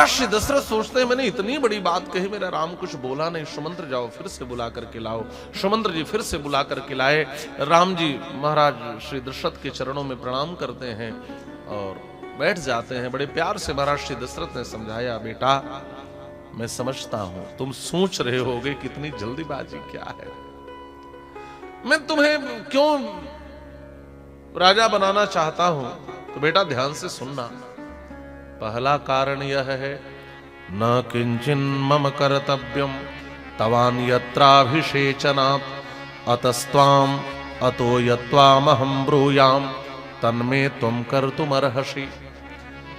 महाराज श्री दशरथ सोचते हैं मैंने इतनी बड़ी बात कही, मेरा राम कुछ बोला नहीं, सुमंत्र जाओ फिर से बुला करके लाओ। सुमंत्र जी फिर से बुला करके लाए। राम जी महाराज श्री दशरथ के चरणों में प्रणाम करते हैं और बैठ जाते हैं। बड़े प्यार से महाराज श्री दशरथ ने समझाया, बेटा मैं समझता हूं तुम सोच रहे होगे कितनी जल्दीबाजी क्या है, मैं तुम्हें क्यों राजा बनाना चाहता हूं। तो बेटा ध्यान से सुनना, पहला कारण यह है न किंचिन मम कर्तव्यम तवान यत्राभिषेचनात् अतस्त्वाम अतो यत्वामहं ब्रूयाम तन्मे त्वं कर्तुमर्हसि।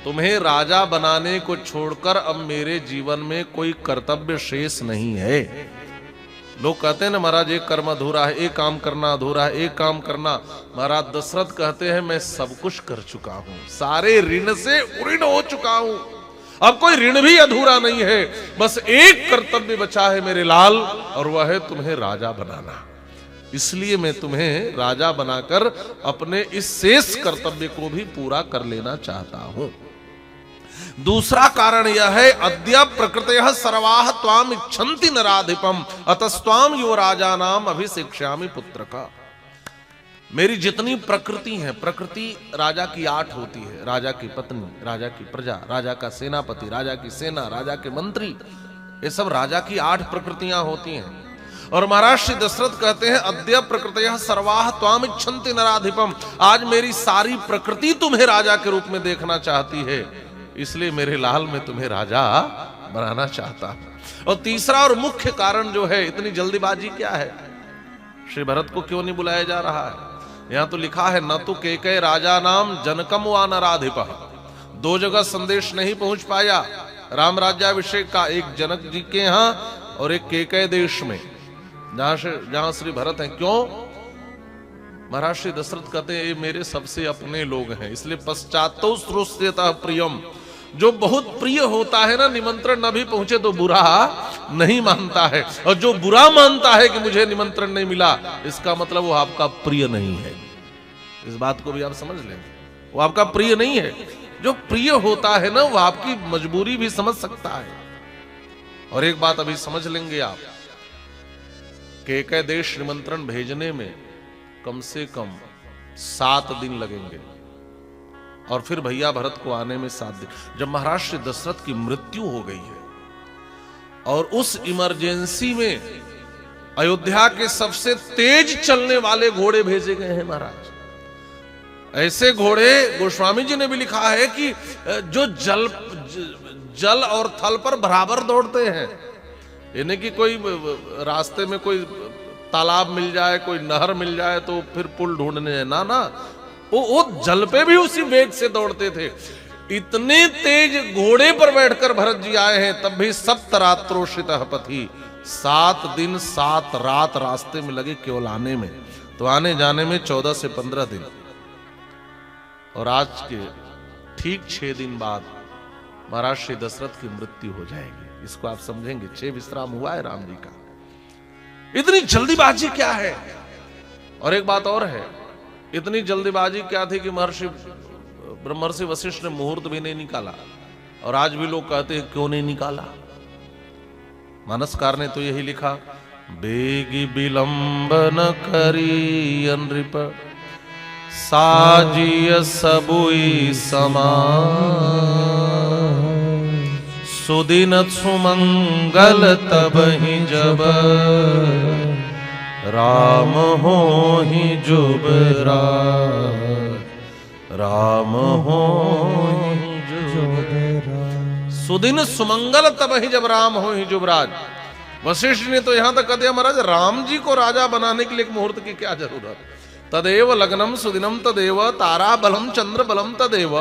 तुम्हें राजा बनाने को छोड़कर अब मेरे जीवन में कोई कर्तव्य शेष नहीं है। लोग कहते हैं ना महाराज एक कर्म अधूरा है, एक काम करना अधूरा है, एक काम करना। महाराज दशरथ कहते हैं मैं सब कुछ कर चुका हूं, सारे ऋण से उऋण हो चुका हूं, अब कोई ऋण भी अधूरा नहीं है। बस एक कर्तव्य बचा है मेरे लाल, और वह है तुम्हें राजा बनाना। इसलिए मैं तुम्हें राजा बनाकर अपने इस शेष कर्तव्य को भी पूरा कर लेना चाहता हूं। दूसरा कारण यह है अद्य प्रकृतयः सर्वाः त्वाम इच्छन्ति नराधिपम अतस्त्वाम युवराजानाम अभिषेक्ष्यामि पुत्रका। मेरी जितनी प्रकृति है, प्रकृति राजा की 8 होती है, राजा की पत्नी, राजा की प्रजा, राजा का सेनापति, राजा की सेना, राजा के मंत्री, ये सब राजा की 8 प्रकृतियां होती हैं। और महाराज श्री दशरथ कहते हैं अद्य प्रकृतयः सर्वाः त्वाम इच्छन्ति नराधिपम, आज मेरी सारी प्रकृति तुम्हें राजा के रूप में देखना चाहती है, इसलिए मेरे लाल मैं तुम्हें राजा बनाना चाहता हूं। और तीसरा और मुख्य कारण जो है, इतनी जल्दीबाजी क्या है, श्री भरत को क्यों नहीं बुलाया जा रहा है। यहां तो लिखा है न तो कैकेय राजा नाम जनकम वा नराधिपः, 2 जगह संदेश नहीं पहुंच पाया राम राज्याभिषेक का, एक जनक जी के यहां और एक कैकेय देश में जहां श्री भरत हैं। क्यों? महाराज श्री दशरथ कहते हैं ये मेरे सबसे अपने लोग हैं, इसलिए पश्चातो श्रोष्यतः प्रियम, जो बहुत प्रिय होता है ना, निमंत्रण न भी पहुंचे तो बुरा नहीं मानता है, और जो बुरा मानता है कि मुझे निमंत्रण नहीं मिला, इसका मतलब वो आपका प्रिय नहीं है। इस बात को भी आप समझ लें, वो आपका प्रिय नहीं है। जो प्रिय होता है ना, वो आपकी मजबूरी भी समझ सकता है। और एक बात अभी समझ लेंगे आप, कैकेय देश निमंत्रण भेजने में कम से कम 7 दिन लगेंगे, और फिर भैया भरत को आने में 7 दिन। जब महाराज श्री दशरथ की मृत्यु हो गई है और उस इमरजेंसी में अयोध्या के सबसे तेज चलने वाले घोड़े भेजे गए हैं महाराज, ऐसे घोड़े गोस्वामी जी ने भी लिखा है कि जो जल और थल पर बराबर दौड़ते हैं। यानी कि कोई रास्ते में कोई तालाब मिल जाए, कोई नहर मिल जाए तो फिर पुल ढूंढने जाए, ना ना, वो जल पे भी उसी वेग से दौड़ते थे। इतने तेज घोड़े पर बैठकर भरत जी आए हैं, तब भी 7 रात्रोषितः पथि, 7 दिन 7 रात रास्ते में लगे केवल आने में, तो आने जाने में 14 से 15 दिन। और आज के ठीक 6 दिन बाद महाराज श्री दशरथ की मृत्यु हो जाएगी। इसको आप समझेंगे, 6 विश्राम हुआ है राम जी का। इतनी जल्दीबाजी क्या है? और एक बात और है, इतनी जल्दीबाजी क्या थी कि ब्रह्मर्षि वशिष्ठ ने मुहूर्त भी नहीं निकाला, और आज भी लोग कहते हैं क्यों नहीं निकाला। मानसकार ने तो यही लिखा, बेगी विलंब न करी नृप साजिय सबुई समान, सुदिन सुमंगल तबहि जब राम हो ही जुबराज, राम हो ही जुबराज, सुदिन सुमंगल तबहि जब राम हो ही जुबराज। वशिष्ठ ने तो यहां तक कह दिया महाराज राम जी को राजा बनाने के लिए एक मुहूर्त की क्या जरूरत, तदेव लग्नम सुदिनम तदेव तारा बलम चंद्र बलम तदेव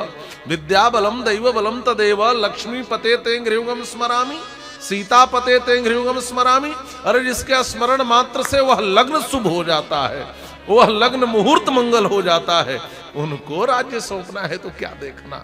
विद्या बलम दैव बलम तदेव लक्ष्मी पते ते गृहगम स्मरामि सीता पते ते गृहगम स्मरामि। अरे जिसके स्मरण मात्र से वह लग्न शुभ हो जाता है, वह लग्न मुहूर्त मंगल हो जाता है, उनको राज्य सौंपना है तो क्या देखना।